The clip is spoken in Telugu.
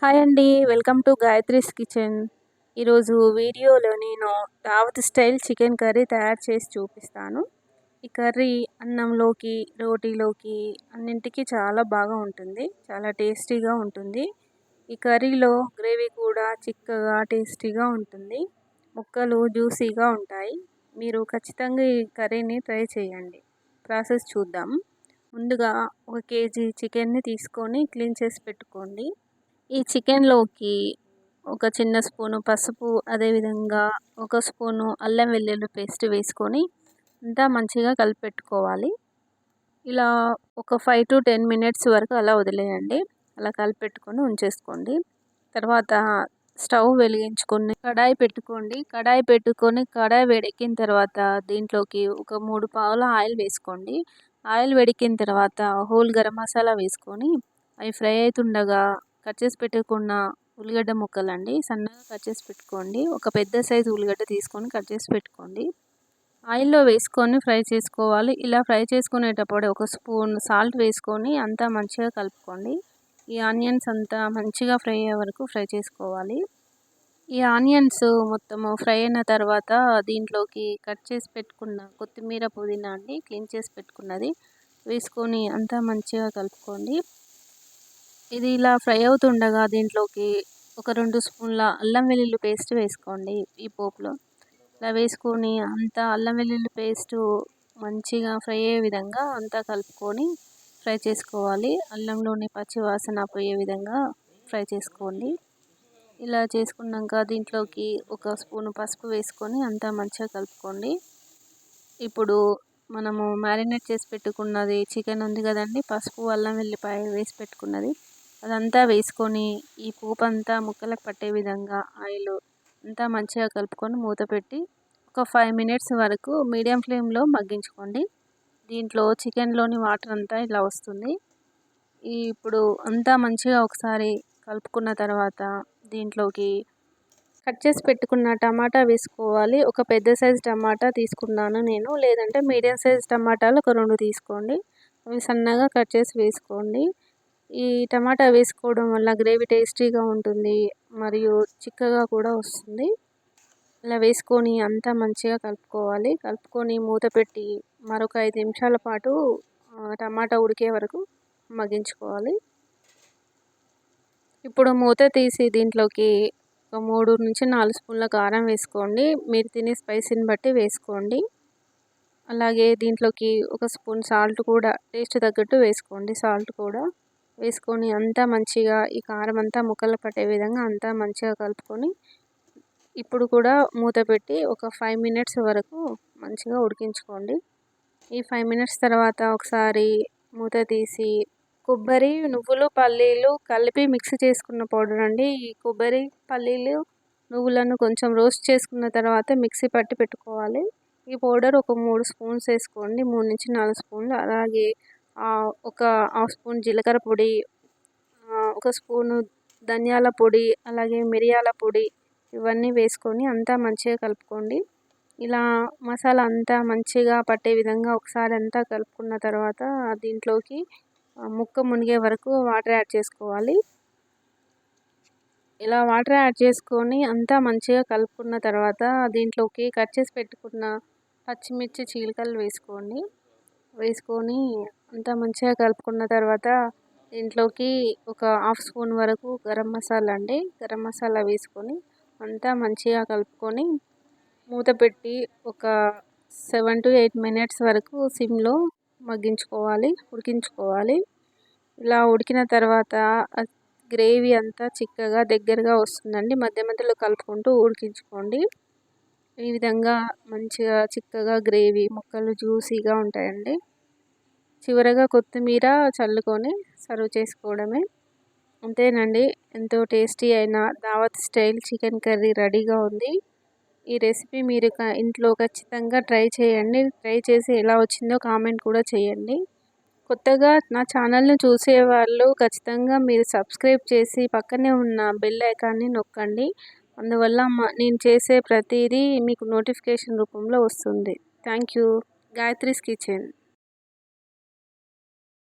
హాయ్ అండి. Welcome to Gayatri's kitchen. ఈరోజు వీడియోలో నేను దావత్ స్టైల్ చికెన్ కర్రీ తయారు చేసి చూపిస్తాను. ఈ కర్రీ అన్నంలోకి, రోటీలోకి అన్నింటికి చాలా బాగా ఉంటుంది. చాలా టేస్టీగా ఉంటుంది. ఈ కర్రీలో గ్రేవీ కూడా చిక్కగా టేస్టీగా ఉంటుంది. ముక్కలు జ్యూసీగా ఉంటాయి. మీరు ఖచ్చితంగా ఈ కర్రీని ట్రై చేయండి. ప్రాసెస్ చూద్దాం. ముందుగా 1 కేజీ చికెన్ని తీసుకొని క్లీన్ చేసి పెట్టుకోండి. ఈ చికెన్లోకి ఒక చిన్న స్పూను పసుపు, అదేవిధంగా ఒక స్పూను అల్లం వెల్లుల్లి పేస్ట్ వేసుకొని అంతా మంచిగా కలిపెట్టుకోవాలి. ఇలా ఒక 5 to 10 మినిట్స్ వరకు అలా వదిలేయండి. అలా కలిపెట్టుకొని ఉంచేసుకోండి. తర్వాత స్టవ్ వెలిగించుకొని కడాయి పెట్టుకోండి. కడాయి వేడెక్కిన తర్వాత దీంట్లోకి ఒక 3 పావుల ఆయిల్ వేసుకోండి. ఆయిల్ వేడెక్కిన తర్వాత హోల్ గరం మసాలా వేసుకొని అవి ఫ్రై అవుతుండగా కట్ చేసి పెట్టుకున్న ఉల్లిగడ్డ ముక్కలండి సన్నగా కట్ చేసి పెట్టుకోండి. ఒక పెద్ద సైజు ఉల్లిగడ్డ తీసుకొని కట్ చేసి పెట్టుకోండి. ఆయిల్లో వేసుకొని ఫ్రై చేసుకోవాలి. ఇలా ఫ్రై చేసుకునేటప్పుడు ఒక స్పూన్ సాల్ట్ వేసుకొని అంతా మంచిగా కలుపుకోండి. ఈ ఆనియన్స్ అంతా మంచిగా ఫ్రై అయ్యే వరకు ఫ్రై చేసుకోవాలి. ఈ ఆనియన్స్ మొత్తము ఫ్రై అయిన తర్వాత దీంట్లోకి కట్ చేసి పెట్టుకున్న కొత్తిమీర, పుదీనా అండి క్లీన్ చేసి పెట్టుకున్నది వేసుకొని అంతా మంచిగా కలుపుకోండి. ఇది ఇలా ఫ్రై అవుతుండగా దీంట్లోకి ఒక 2 స్పూన్ల అల్లం వెల్లుల్లి పేస్ట్ వేసుకోండి. ఈ పోపులో ఇలా వేసుకొని అంతా అల్లం వెల్లుల్లి పేస్టు మంచిగా ఫ్రై అయ్యే విధంగా అంతా కలుపుకొని ఫ్రై చేసుకోవాలి. అల్లంలోని పచ్చి వాసన పోయే విధంగా ఫ్రై చేసుకోండి. ఇలా చేసుకున్నాక దీంట్లోకి ఒక స్పూను పసుపు వేసుకొని అంతా మంచిగా కలుపుకోండి. ఇప్పుడు మనము మ్యారినేట్ చేసి పెట్టుకున్నది చికెన్ ఉంది కదండి, పసుపు, అల్లం వెల్లిపాయ వేసి పెట్టుకున్నది అదంతా వేసుకొని ఈ పోపు అంతా ముక్కలకు పట్టే విధంగా ఆయిల్ అంతా మంచిగా కలుపుకొని మూత పెట్టి ఒక 5 మినిట్స్ వరకు మీడియం ఫ్లేమ్లో మగ్గించుకోండి. దీంట్లో చికెన్లోని వాటర్ అంతా ఇలా వస్తుంది. ఇప్పుడు అంతా మంచిగా ఒకసారి కలుపుకున్న తర్వాత దీంట్లోకి కట్ చేసి పెట్టుకున్న టమాటా వేసుకోవాలి. ఒక పెద్ద సైజు టమాటా తీసుకున్నాను నేను, లేదంటే మీడియం సైజు టమాటాలు ఒక 2 తీసుకోండి. అవి సన్నగా కట్ చేసి వేసుకోండి. ఈ టమాటా వేసుకోవడం వల్ల గ్రేవీ టేస్టీగా ఉంటుంది మరియు చిక్కగా కూడా వస్తుంది. ఇలా వేసుకొని అంతా మంచిగా కలుపుకోవాలి. కలుపుకొని మూత పెట్టి మరొక 5 నిమిషాల పాటు టమాటా ఉడికే వరకు మగ్గించుకోవాలి. ఇప్పుడు మూత తీసి దీంట్లోకి ఒక 3 నుంచి 4 స్పూన్ల కారం వేసుకోండి. మీరు తినే స్పైసీని బట్టి వేసుకోండి. అలాగే దీంట్లోకి ఒక స్పూన్ సాల్ట్ కూడా టేస్ట్ తగ్గట్టు వేసుకోండి. సాల్ట్ కూడా వేసుకొని అంతా మంచిగా ఈ కారం అంతా ముక్కలు పట్టే విధంగా అంతా మంచిగా కలుపుకొని ఇప్పుడు కూడా మూత పెట్టి ఒక 5 మినిట్స్ వరకు మంచిగా ఉడికించుకోండి. ఈ 5 మినిట్స్ తర్వాత ఒకసారి మూత తీసి కొబ్బరి, నువ్వులు, పల్లీలు కలిపి మిక్స్ చేసుకున్న పౌడర్ అండి. ఈ కొబ్బరి, పల్లీలు, నువ్వులను కొంచెం రోస్ట్ చేసుకున్న తర్వాత మిక్సీ పట్టి పెట్టుకోవాలి. ఈ పౌడర్ ఒక 3 స్పూన్స్ వేసుకోండి. 3 నుంచి 4 స్పూన్లు. అలాగే ఒక హాఫ్ స్పూన్ జీలకర్ర పొడి, ఒక స్పూను ధనియాల పొడి, అలాగే మిరియాల పొడి ఇవన్నీ వేసుకొని అంతా మంచిగా కలుపుకోండి. ఇలా మసాలా అంతా మంచిగా పట్టే విధంగా ఒకసారి అంతా కలుపుకున్న తర్వాత దీంట్లోకి ముక్క మునిగే వరకు వాటర్ యాడ్ చేసుకోవాలి. ఇలా వాటర్ యాడ్ చేసుకొని అంతా మంచిగా కలుపుకున్న తర్వాత దీంట్లోకి కట్ చేసి పెట్టుకున్న పచ్చిమిర్చి చీలికలు వేసుకోండి. వేసుకొని అంతా మంచిగా కలుపుకున్న తర్వాత దీంట్లోకి ఒక హాఫ్ స్పూన్ వరకు గరం మసాలా అండి, గరం మసాలా వేసుకొని అంతా మంచిగా కలుపుకొని మూత పెట్టి ఒక 7 to 8 మినిట్స్ వరకు సిమ్లో మగ్గించుకోవాలి, ఉడికించుకోవాలి. ఇలా ఉడికిన తర్వాత గ్రేవీ అంతా చిక్కగా దగ్గరగా వస్తుందండి. మధ్య మధ్యలో కలుపుకుంటూ ఉడికించుకోండి. ఈ విధంగా మంచిగా చిక్కగా గ్రేవీ ముక్కలు జ్యూసీగా ఉంటాయండి. చివరగా కొత్తిమీర చల్లుకొని సర్వ్ చేసుకోవడమే. అంతేనండి, ఎంతో టేస్టీ అయిన దావత్ స్టైల్ చికెన్ కర్రీ రెడీగా ఉంది. ఈ రెసిపీ మీరు ఇంట్లో ఖచ్చితంగా ట్రై చేయండి. ట్రై చేసి ఎలా వచ్చిందో కామెంట్ కూడా చేయండి. కొత్తగా నా ఛానల్ని చూసేవాళ్ళు ఖచ్చితంగా మీరు సబ్స్క్రైబ్ చేసి పక్కనే ఉన్న బెల్ ఐకాన్ని నొక్కండి. అందువల్ల నేను చేసే ప్రతిదీ మీకు నోటిఫికేషన్ రూపంలో వస్తుంది. Thank you. గాయత్రీస్ కిచెన్.